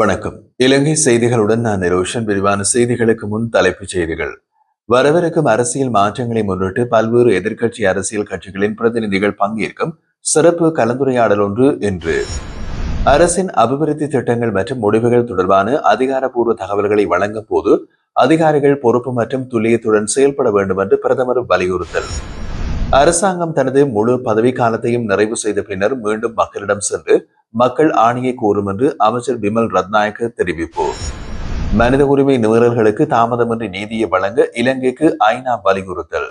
வணக்கம். இலங்கை செய்திகளுடன் நான் நிரோஷன். விரிவான செய்திகளுக்கு முன் தலைப்புச் செய்திகள். வரவிருக்கும் அரசியல் மாற்றங்களை முன்னிட்டு பல்வேறு எதிர்க்கட்சி அரசியல் கட்சிகளின் பிரதிநிதிகள் பங்கேற்கும் சிறப்பு கலந்துரையாடல் ஒன்று இன்று. அரசின் அபிவிருத்தி திட்டங்கள் மற்றும் முடிவுகள் தொடர்பான அதிகாரப்பூர்வ தகவல்களை வழங்கும் போது அதிகாரிகள் பொறுப்பு மற்றும் துல்லியத்துடன் செயல்பட வேண்டும் என்று பிரதமர் வலியுறுத்தல். அரசாங்கம் தனது முழு பதவி காலத்தையும் நிறைவு செய்த பின்னர் மீண்டும் மக்களிடம் சென்று மக்கள் ஆணையை கோரும் என்று அமைச்சர் பிமல் ரத்நாயக்க தெரிவிப்பு. மனித உரிமை மீறல்களுக்கு தாமதமின்றி நீதியை வழங்க இலங்கைக்கு ஐநா வலியுறுத்தல்.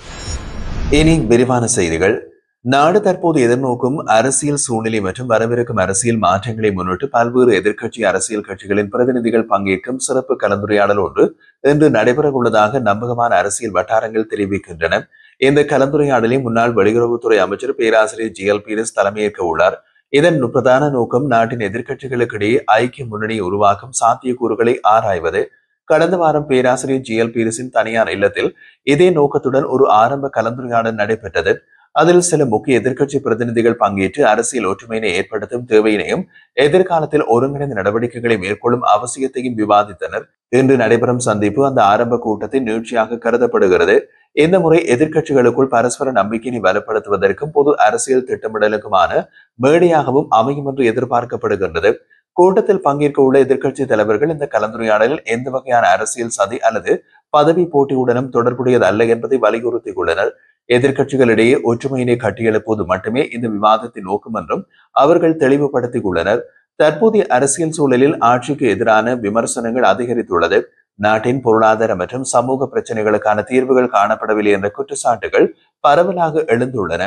இனி விரிவான செய்திகள். நாடு தற்போது எதிர்நோக்கும் அரசியல் சூழ்நிலை மற்றும் வரவிருக்கும் அரசியல் மாற்றங்களை முன்னிட்டு பல்வேறு எதிர்க்கட்சி அரசியல் கட்சிகளின் பிரதிநிதிகள் பங்கேற்கும் சிறப்பு கலந்துரையாடல் ஒன்று இன்று நடைபெறவுள்ளதாக நம்பகமான அரசியல் வட்டாரங்கள் தெரிவிக்கின்றன. இந்த கலந்துரையாடலை முன்னாள் வெளியுறவுத்துறை அமைச்சர் பேராசிரியர் ஜிஎல் பீரிஸ் தலைமையேற்க உள்ளார். இதன் பிரதான நோக்கம் நாட்டின் எதிர்க்கட்சிகளுக்கிடையே ஐக்கிய முன்னணியை உருவாக்கும் சாத்தியக்கூறுகளை ஆராய்வது. கடந்த வாரம் பேராசிரியர் ஜிஎல் பீரிஸின் தனியார் இல்லத்தில் இதே நோக்கத்துடன் ஒரு ஆரம்ப கலந்துரையாடல் நடைபெற்றது. அதில் சில முக்கிய எதிர்க்கட்சி பிரதிநிதிகள் பங்கேற்று அரசியல் ஒற்றுமையினை ஏற்படுத்தும் தேவையினையும் எதிர்காலத்தில் ஒருங்கிணைந்த நடவடிக்கைகளை மேற்கொள்ளும் அவசியத்தையும் விவாதித்தனர். இன்று நடைபெறும் சந்திப்பு அந்த ஆரம்ப கூட்டத்தின் நீட்சியாக கருதப்படுகிறது. இந்த முறை எதிர்க்கட்சிகளுக்குள் பரஸ்பர நம்பிக்கையை வலுப்படுத்துவதற்கும் பொது அரசியல் திட்டமிடலுக்குமான மேடையாகவும் அமையும் என்று எதிர்பார்க்கப்படுகின்றது. கூட்டத்தில் பங்கேற்க உள்ள எதிர்க்கட்சி தலைவர்கள் இந்த கலந்துரையாடலில் எந்த வகையான அரசியல் சதி அல்லது பதவி போட்டியுடனும் தொடர்புடையது அல்ல என்பதை வலியுறுத்தியுள்ளனர். எதிர்க்கட்சிகளிடையே ஒற்றுமையினை கட்டியெழுப்புவது மட்டுமே இந்த விவாதத்தின் நோக்கம் என்றும் அவர்கள் தெளிவுபடுத்தியுள்ளனர். தற்போதைய அரசியல் சூழலில் ஆட்சிக்கு எதிரான விமர்சனங்கள் அதிகரித்துள்ளது. நாட்டின் பொருளாதார மற்றும் சமூக பிரச்சனைகளுக்கான தீர்வுகள் காணப்படவில்லை என்ற குற்றச்சாட்டுகள் பரவலாக எழுந்துள்ளன.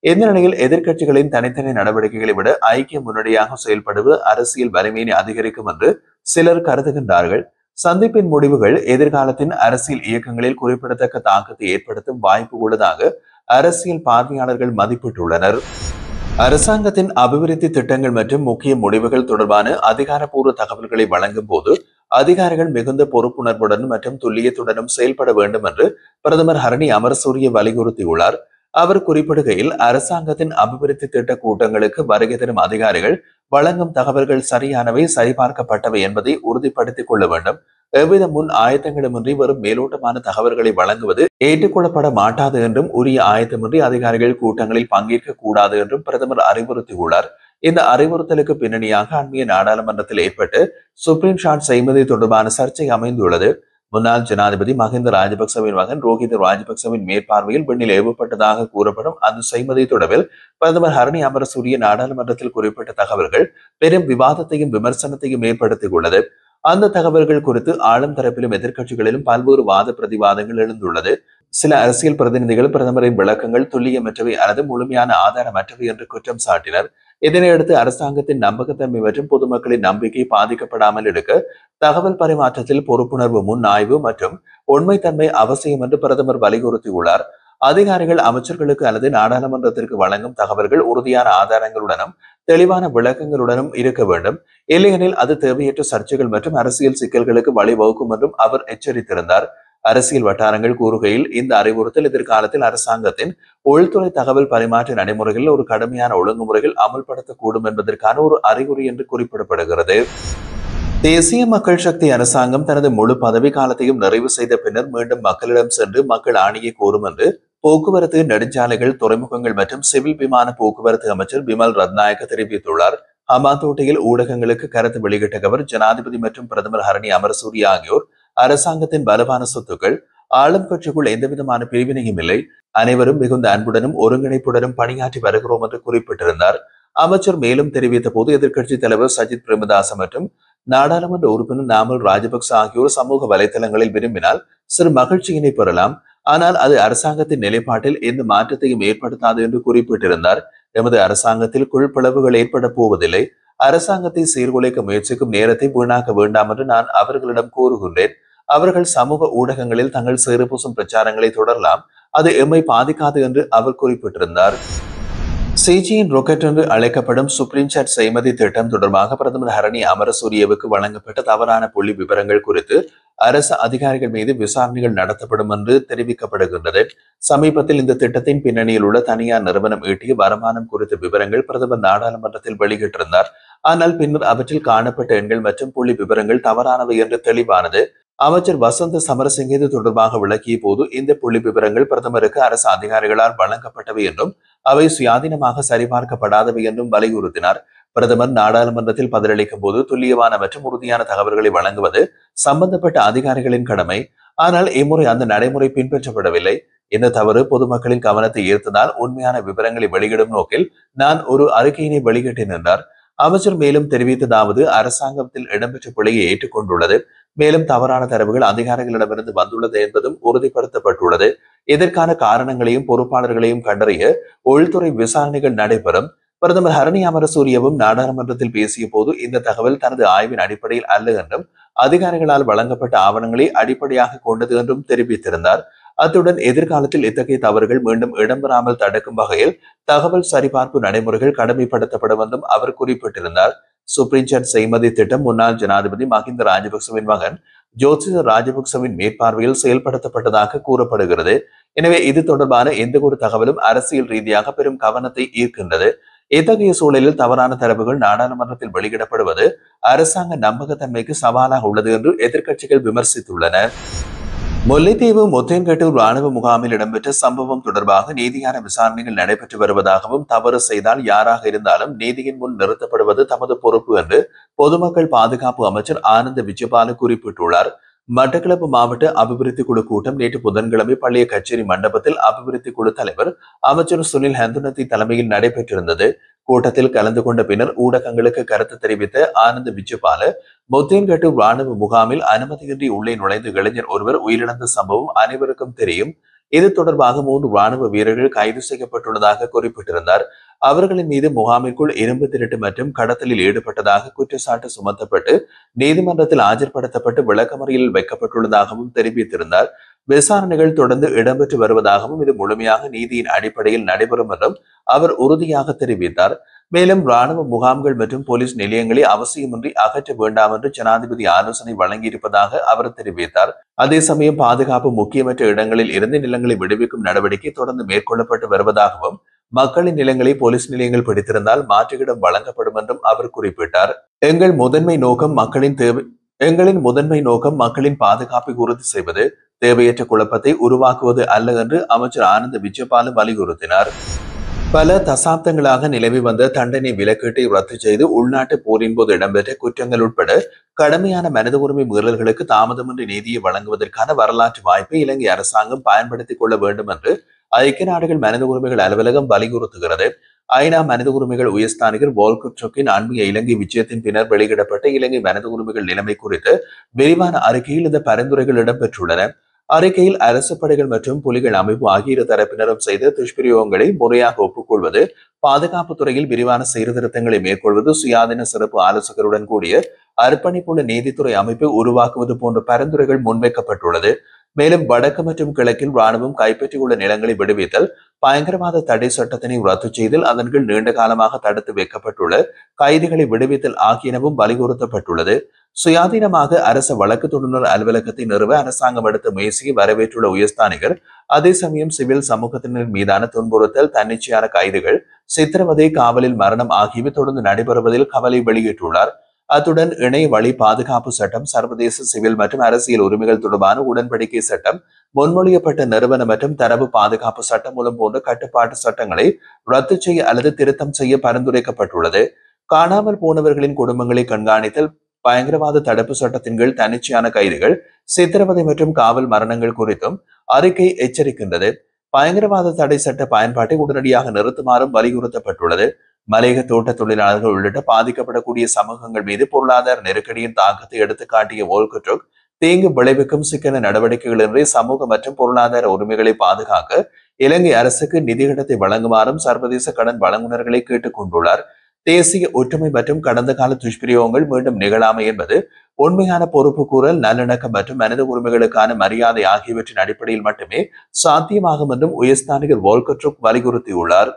இந்த நிலையில் எதிர்க்கட்சிகளின் தனித்தனி நடவடிக்கைகளை விட ஐக்கிய முன்னணியாக செயல்படுவது அரசியல் வலிமையினை அதிகரிக்கும் என்று சிலர் கருதுகின்றார்கள். சந்திப்பின் முடிவுகள் எதிர்காலத்தின் அரசியல் இயக்கங்களில் குறிப்பிடத்தக்க தாக்கத்தை ஏற்படுத்தும் வாய்ப்பு உள்ளதாக அரசியல் பார்வையாளர்கள் மதிப்பிட்டுள்ளனர். அரசாங்கத்தின் அபிவிருத்தி திட்டங்கள் மற்றும் முக்கிய முடிவுகள் தொடர்பான அதிகாரப்பூர்வ தகவல்களை வழங்கும் போது அதிகாரிகள் மிகுந்த பொறுப்புணர்வுடன் மற்றும் துல்லியத்துடனும் செயல்பட வேண்டும் என்று பிரதமர் ஹரணி அமரசூரிய வலியுறுத்தியுள்ளார். அவர் குறிப்பிடுகையில் அரசாங்கத்தின் அபிவிருத்தி திட்ட கூட்டங்களுக்கு வருகை தரும் அதிகாரிகள் வழங்கும் தகவல்கள் சரியானவை, சரிபார்க்கப்பட்டவை என்பதை உறுதிப்படுத்திக் கொள்ள வேண்டும். எவ்வித முன் ஆயத்தங்களுமின்றி வரும் மேலோட்டமான தகவல்களை வழங்குவது ஏற்றுக்கொள்ளப்பட மாட்டாது என்றும் உரிய ஆயத்தமின்றி அதிகாரிகள் கூட்டங்களில் பங்கேற்க கூடாது என்றும் பிரதமர் அறிவுறுத்தியுள்ளார். இந்த அறிவுறுத்தலுக்கு பின்னணியாக அண்மைய நாடாளுமன்றத்தில் ஏற்பட்டு சுப்ரீம் ஷாட் செய்வது தொடர்பான சர்ச்சை அமைந்துள்ளது. முன்னாள் ஜனாதிபதி மஹிந்த ராஜபக்சவின் மகன் ரோஹித ராஜபக்சவின் மேற்பார்வையில் விண்ணில் ஏவப்பட்டதாக கூறப்படும் அந்த செய்மதி தொடர்பில் பிரதமர் ஹரணி அமரசூரிய நாடாளுமன்றத்தில் குறிப்பிட்ட தகவல்கள் பெரும் விவாதத்தையும் விமர்சனத்தையும் ஏற்படுத்தியுள்ளது. அந்த தகவல்கள் குறித்து ஆளும் தரப்பிலும் எதிர்க்கட்சிகளிலும் பல்வேறு வாத பிரதிவாதங்கள் எழுந்துள்ளது. சில அரசியல் பிரதிநிதிகள் பிரதமரின் விளக்கங்கள் துல்லியமற்றவை அல்லது முழுமையான ஆதாரமற்றவை என்று குற்றம் சாட்டினர். இதனையடுத்து அரசாங்கத்தின் நம்பகத்தன்மை மற்றும் பொதுமக்களின் நம்பிக்கை பாதிக்கப்படாமல் இருக்க தகவல் பரிமாற்றத்தில் பொறுப்புணர்வு, முன் ஆய்வு மற்றும் உண்மைத்தன்மை அவசியம் என்று பிரதமர் வலியுறுத்தியுள்ளார். அதிகாரிகள் அமைச்சர்களுக்கு அல்லது நாடாளுமன்றத்திற்கு வழங்கும் தகவல்கள் உறுதியான ஆதாரங்களுடனும் தெளிவான விளக்கங்களுடனும் இருக்க வேண்டும். இல்லையெனில் அது தேவையற்ற சர்ச்சைகள் மற்றும் அரசியல் சிக்கல்களுக்கு வழிவகுக்கும் என்றும் அவர் எச்சரித்திருந்தார். அரசியல் வட்டாரங்கள் கூறுகையில் இந்த அறிவுறுத்தல் எதிர்காலத்தில் அரசாங்கத்தின் உள்துறை தகவல் பரிமாற்ற நடைமுறைகளில் ஒரு கடுமையான ஒழுங்குமுறைகள் அமல்படுத்தக்கூடும் என்பதற்கான ஒரு அறிகுறி என்று குறிப்பிடப்படுகிறது. தேசிய மக்கள் சக்தி அரசாங்கம் தனது முழு பதவி காலத்தையும் நிறைவு செய்த பின்னர் மீண்டும் மக்களிடம் சென்று மக்கள் ஆணையை கோரும் என்று போக்குவரத்து, நெடுஞ்சாலைகள், துறைமுகங்கள் மற்றும் சிவில் விமான போக்குவரத்து அமைச்சர் பிமல் ரத்நாயக்க தெரிவித்துள்ளார். ஹமாந்தோட்டையில் ஊடகங்களுக்கு கருத்து வெளியிட்ட அவர், ஜனாதிபதி மற்றும் பிரதமர் ஹரணி அமரசூரிய ஆகியோர் அரசாங்கத்தின் பலமான சொத்துக்கள். ஆளும் கட்சிக்குள் எந்தவிதமான பிரிவினையும் இல்லை. அனைவரும் மிகுந்த அன்புடனும் ஒருங்கிணைப்புடனும் பணியாற்றி வருகிறோம் என்று குறிப்பிட்டிருந்தார். அமைச்சர் மேலும் தெரிவித்த போது, எதிர்க்கட்சி தலைவர் சஜித் பிரேமதாச மற்றும் நாடாளுமன்ற உறுப்பினர் நாமல் ராஜபக்ச ஆகியோர் சமூக வலைதளங்களில் விரும்பினால் சிறு மகிழ்ச்சியினை பெறலாம். ஆனால் அது அரசாங்கத்தின் நிலைப்பாட்டில் எந்த மாற்றத்தையும் ஏற்படுத்தாது என்று குறிப்பிட்டிருந்தார். எமது அரசாங்கத்தில் குழ்பிளவுகள் ஏற்பட போவதில்லை. அரசாங்கத்தை சீர்குலைக்க முயற்சிக்கும் நேரத்தை வீணாக்க வேண்டாம் என்று நான் அவர்களிடம் கூறுகின்றேன். அவர்கள் சமூக ஊடகங்களில் தங்கள் சேறுபூசும் பிரச்சாரங்களை தொடரலாம். அது எம்மை பாதிக்காது என்று அவர் குறிப்பிட்டிருந்தார். சிஜியின் ராக்கெட் என்று அழைக்கப்படும் சுப்ரீம் சாட் செய்மதி திட்டம் தொடர்பாக பிரதமர் ஹரணி அமரசூரியவுக்கு வழங்கப்பட்ட தவறான புள்ளி விவரங்கள் குறித்து அரசு அதிகாரிகள் மீது விசாரணைகள் நடத்தப்படும் என்று தெரிவிக்கப்படுகின்றது. சமீபத்தில் இந்த திட்டத்தின் பின்னணியில் உள்ள தனியார் நிறுவனம் ஈட்டிய வருமானம் குறித்த விவரங்கள் பிரதமர் நாடாளுமன்றத்தில் வெளியிட்டிருந்தார். ஆனால் பின்னர் அவற்றில் காணப்பட்ட எண்கள் மற்றும் புள்ளி விவரங்கள் தவறானவை என்று தெளிவானது. அமைச்சர் வசந்த சமரசிங்க இது தொடர்பாக விளக்கிய போது இந்த புள்ளி விவரங்கள் பிரதமருக்கு அரசு அதிகாரிகளால் வழங்கப்பட்டவை என்றும் அவை சுயாதீனமாக சரிபார்க்கப்படாதவை என்றும் வலியுறுத்தினார். பிரதமர் நாடாளுமன்றத்தில் பதிலளிக்கும் போது துல்லியமான மற்றும் உறுதியான தகவல்களை வழங்குவது சம்பந்தப்பட்ட அதிகாரிகளின் கடமை. ஆனால் இம்முறை அந்த நடைமுறை பின்பற்றப்படவில்லை. இந்த தவறு பொதுமக்களின் கவனத்தை ஈர்த்ததால் உண்மையான விவரங்களை வெளியிடும் நோக்கில் நான் ஒரு அறிக்கையினை வெளியிட்டேன் என்றார். அமைச்சர் மேலும் தெரிவித்ததாவது, அரசாங்கத்தில் இடம்பெற்ற பிழையை ஏற்றுக்கொண்டுள்ளது. மேலும் தவறான தரவுகள் அதிகாரிகளிடமிருந்து வந்துள்ளது என்பதும் உறுதிப்படுத்தப்பட்டுள்ளது. இதற்கான காரணங்களையும் பொறுப்பாளர்களையும் கண்டறிய உள்துறை விசாரணைகள் நடைபெறும். பிரதமர் ஹரணி அமரசூரியவும் நாடாளுமன்றத்தில் பேசிய போது இந்த தகவல் தனது ஆய்வின் அடிப்படையில் அல்ல என்றும் அதிகாரிகளால் வழங்கப்பட்ட ஆவணங்களை அடிப்படையாக கொண்டது என்றும் தெரிவித்திருந்தார். அத்துடன் எதிர்காலத்தில் இத்தகைய தவறுகள் மீண்டும் இடம்பெறாமல் தடுக்கும் வகையில் தகவல் சரிபார்ப்பு நடைமுறைகள் கடமைப்படுத்தப்படும் என்றும் அவர் குறிப்பிட்டிருந்தார். சுப்ரீம் சாட் செய்மதி திட்டம் முன்னாள் ஜனாதிபதி மஹிந்த ராஜபக்சவின் மகன் ஜோதிட ராஜபக்சவின் மேற்பார்வையில் செயல்படுத்தப்பட்டதாக கூறப்படுகிறது. எனவே இது தொடர்பான எந்த ஒரு தகவலும் அரசியல் ரீதியாக பெரும் கவனத்தை ஈர்க்கின்றது. இத்தகைய சூழலில் தவறான தரவுகள் நாடாளுமன்றத்தில் வெளியிடப்படுவது அரசாங்க நம்பகத்தன்மைக்கு சவாலாக உள்ளது என்று எதிர்க்கட்சிகள் விமர்சித்துள்ளன. முல்லைத்தீவு முத்தேன்கட்டூர் ராணுவ முகாமில் இடம்பெற்ற சம்பவம் தொடர்பாக நீதியான விசாரணைகள் நடைபெற்று வருவதாகவும் தவறு செய்தால் யாராக இருந்தாலும் நீதியின் முன் நிறுத்தப்படுவது தமது பொறுப்பு என்று பொதுமக்கள் பாதுகாப்பு அமைச்சர் ஆனந்த விஜயபால குறிப்பிட்டுள்ளார். மட்டக்களப்பு மாவட்ட அபிவிருத்தி குழு கூட்டம் நேற்று புதன்கிழமை பள்ளிய கச்சேரி மண்டபத்தில் அபிவிருத்தி குழு தலைவர் அமைச்சர் சுனில் ஹந்துனத்தி தலைமையில் நடைபெற்றிருந்தது. கூட்டத்தில் கலந்து கொண்ட பின்னர் ஊடகங்களுக்கு கருத்து தெரிவித்த ஆனந்த விஜயபால, முத்தேன்கட்டூர் ராணுவ முகாமில் அனுமதியின்றி உள்ளே நுழைந்த இளைஞர் ஒருவர் உயிரிழந்த சம்பவம் அனைவருக்கும் தெரியும். இது தொடர்பாக 3 ராணுவ வீரர்கள் கைது செய்யப்பட்டுள்ளதாக குறிப்பிட்டிருந்தார். அவர்களின் மீது முகாமிற்குள் இரும்பு திருட்டு மற்றும் கடத்தலில் ஈடுபட்டதாக குற்றச்சாட்டு சுமத்தப்பட்டு நீதிமன்றத்தில் ஆஜர்படுத்தப்பட்டு விளக்கமறியலில் வைக்கப்பட்டுள்ளதாகவும் தெரிவித்திருந்தார். விசாரணைகள் தொடர்ந்து இடம்பெற்று வருவதாகவும் இது முழுமையாக நீதியின் அடிப்படையில் நடைபெறும் என்றும் அவர் உறுதியாக தெரிவித்தார். மேலும் ராணுவ முகாம்கள் மற்றும் போலீஸ் நிலையங்களை அவசியமின்றி அகற்ற வேண்டாம் என்று ஜனாதிபதி ஆலோசனை வழங்கியிருப்பதாக அவர் தெரிவித்தார். அதே சமயம் பாதுகாப்பு முக்கியமற்ற இடங்களில் இருந்து நிலங்களை விடுவிக்கும் நடவடிக்கை தொடர்ந்து மேற்கொள்ளப்பட்டு வருவதாகவும் மக்களின் நிலங்களை போலீஸ் நிலையங்கள் பிடித்திருந்தால் மாற்றுகிடம் வழங்கப்படும் என்றும் அவர் குறிப்பிட்டார். எங்களின் முதன்மை நோக்கம் மக்களின் பாதுகாப்பை உறுதி செய்வது, தேவையற்ற குழப்பத்தை உருவாக்குவது அல்ல என்று அமைச்சர் ஆனந்த விஜயபால வலியுறுத்தினார். பல தசாப்தங்களாக நிலவி வந்த தண்டனை விலக்கீட்டை ரத்து செய்து உள்நாட்டு போரின் போது இடம்பெற்ற குற்றங்கள் உட்பட கடுமையான மனித உரிமை மீறல்களுக்கு தாமதமின்றி நீதியை வழங்குவதற்கான வரலாற்று வாய்ப்பை இலங்கை அரசாங்கம் பயன்படுத்திக் கொள்ள வேண்டும் என்று ஐக்கிய நாடுகள் மனித உரிமைகள் அலுவலகம் வலியுறுத்துகிறது. ஐநா மனித உரிமைகள் உயர்ஸ்தானிகர் வோல்கர் டர்க்கின் அண்மைய இலங்கை விஜயத்தின் பின்னர் வெளியிடப்பட்ட இலங்கை மனித உரிமைகள் நிலைமை குறித்து விரிவான அறிக்கையில் இந்த பரிந்துரைகள் இடம்பெற்றுள்ளன. அறிக்கையில் அரசு படைகள் மற்றும் புலிகள் அமைப்பு ஆகிய இரு தரப்பினரும் செய்த துஷ்பிரயோகங்களை முறையாக ஒப்புக்கொள்வது, பாதுகாப்பு துறையில் விரிவான சீர்திருத்தங்களை மேற்கொள்வது, சுயாதீன சிறப்பு ஆலோசகருடன் கூடிய அர்ப்பணிப்புள்ள நீதித்துறை அமைப்பை உருவாக்குவது போன்ற பரிந்துரைகள் முன்வைக்கப்பட்டுள்ளது. மேலும் வடக்கு மற்றும் கிழக்கில் ராணுவம் கைப்பற்றியுள்ள நிலங்களை விடுவித்தல், பயங்கரவாத தடை சட்டத்தினை ரத்து செய்தல், அதன் கீழ் நீண்ட காலமாக தடுத்து வைக்கப்பட்டுள்ள கைதிகளை விடுவித்தல் ஆகியனவும் வலியுறுத்தப்பட்டுள்ளது. சுயாதீனமாக அரசு வழக்கு தொடுநர் அலுவலகத்தை நிறுவ அரசாங்கம் எடுத்த முயற்சியை வரவேற்றுள்ள உயர்ஸ்தானிகர், அதே சமயம் சிவில் சமூகத்தினர் மீதான துன்புறுத்தல், தன்னிச்சையான கைதுகள், சித்திரவதை, காவலில் மரணம் ஆகியவை தொடர்ந்து நடைபெறுவதில் கவலை வெளியிட்டுள்ளார். அத்துடன் இணைய வழி பாதுகாப்பு சட்டம், சர்வதேச சிவில் மற்றும் அரசியல் உரிமைகள் தொடர்பான உடன்படிக்கை சட்டம், முன்மொழியப்பட்ட நிறுவன மற்றும் தரவு பாதுகாப்பு சட்டம் மூலம் போன்ற கட்டுப்பாட்டு சட்டங்களை ரத்து செய்ய அல்லது திருத்தம் செய்ய பரிந்துரைக்கப்பட்டுள்ளது. காணாமல் போனவர்களின் குடும்பங்களை கண்காணித்தல், பயங்கரவாத தடுப்பு சட்டத்தின் கீழ் தன்னிச்சையான கைதுகள், சித்திரவதை மற்றும் காவல் மரணங்கள் குறித்தும் அறிக்கை எச்சரிக்கின்றது. பயங்கரவாத தடை சட்ட பயன்பாட்டை உடனடியாக நிறுத்துமாறும் வலியுறுத்தப்பட்டுள்ளது. மலையக தோட்ட தொழிலாளர்கள் உள்ளிட்ட பாதிக்கப்படக்கூடிய சமூகங்கள் மீது பொருளாதார நெருக்கடியின் தாக்கத்தை எடுத்துக்காட்டிய வோல்கர் டர்க், தீங்கு விளைவிக்கும் சிக்கன நடவடிக்கைகளின்றி சமூக மற்றும் பொருளாதார உரிமைகளை பாதுகாக்க இலங்கை அரசுக்கு நிதியிடத்தை வழங்குமாறும் சர்வதேச கடன் வழங்குநர்களை கேட்டுக் கொண்டுள்ளார். தேசிய ஒற்றுமை மற்றும் கடந்த கால துஷ்பிரயோகங்கள் மீண்டும் நிகழாமை என்பது உண்மையான பொறுப்பு கூறல், நல்லிணக்கம் மற்றும் மனித உரிமைகளுக்கான மரியாதை ஆகியவற்றின் அடிப்படையில் மட்டுமே சாத்தியமாகும் என்றும் உயர்ஸ்தானிகர் வோல்கர் டர்க் வலியுறுத்தியுள்ளார்.